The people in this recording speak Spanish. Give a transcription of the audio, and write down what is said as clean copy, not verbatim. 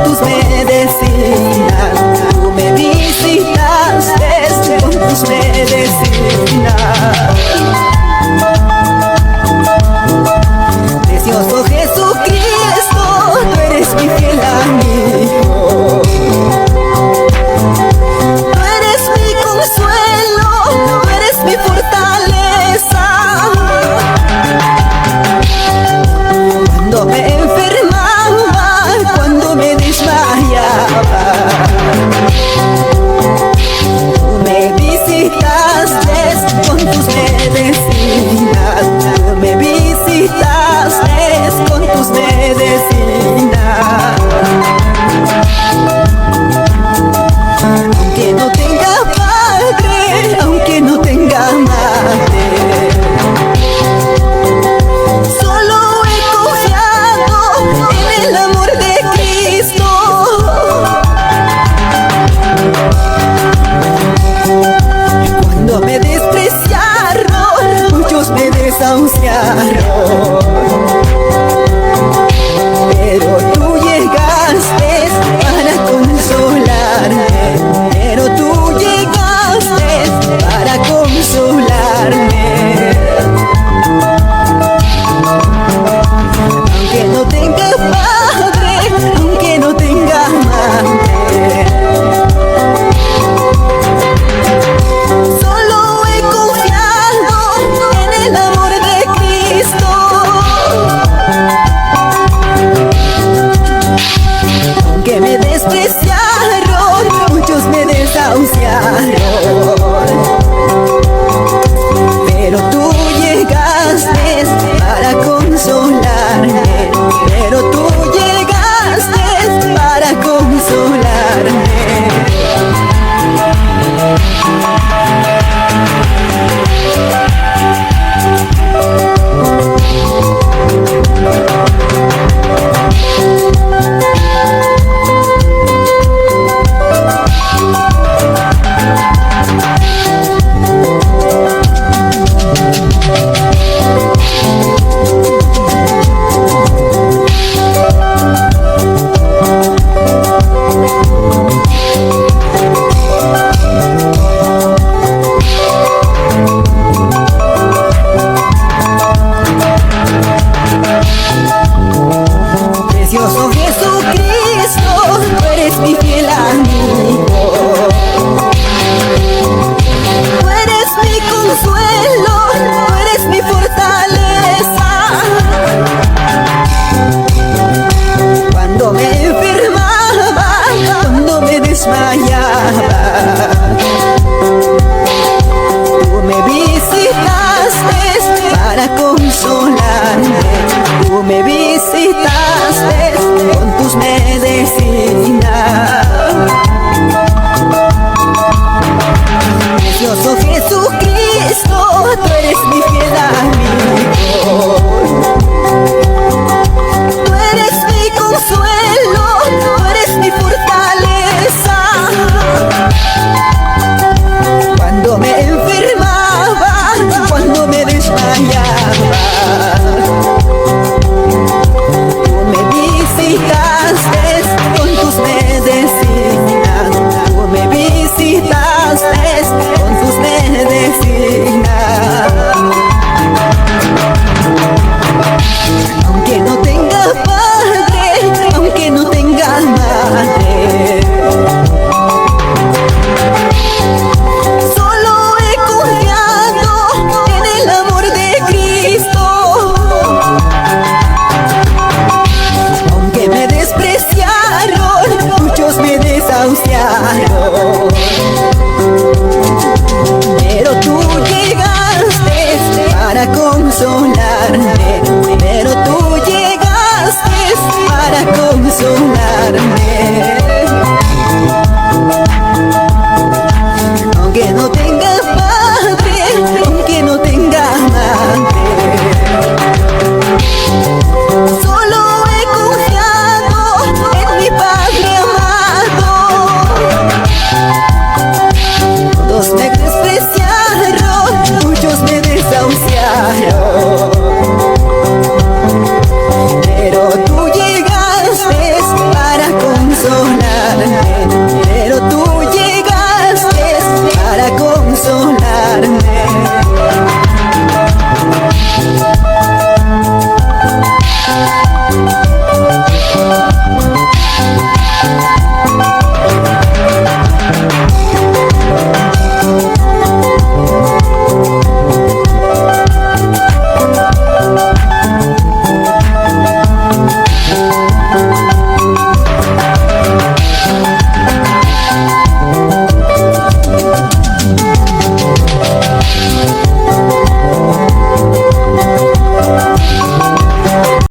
tus medicinas. Tú me visitaste con tus medicinas. Precioso Jesucristo, tú eres mi fiel amigo. Tú eres mi consuelo, tú eres mi fortaleza. Cuando me enfermaba, cuando me desmayaba, tú me visitaste con tus medicinas. Tú me visitaste con tus medicinas. Aunque no tenga padre, aunque no tenga madre, solo he confiado en el amor de Cristo. Cuando me despreciaron, muchos me desahuciaron, pero tú llegaste para consolarme. Pero tú llegaste para consolarme. Aunque no tenga padre, aunque no tenga madre, solo he confiado en el amor de Cristo. Aunque me despreciaron, muchos me desahuciaron, pero tú llegaste para consolarme. Pero tú llegaste para consolarme. Precioso Jesucristo, tú eres mi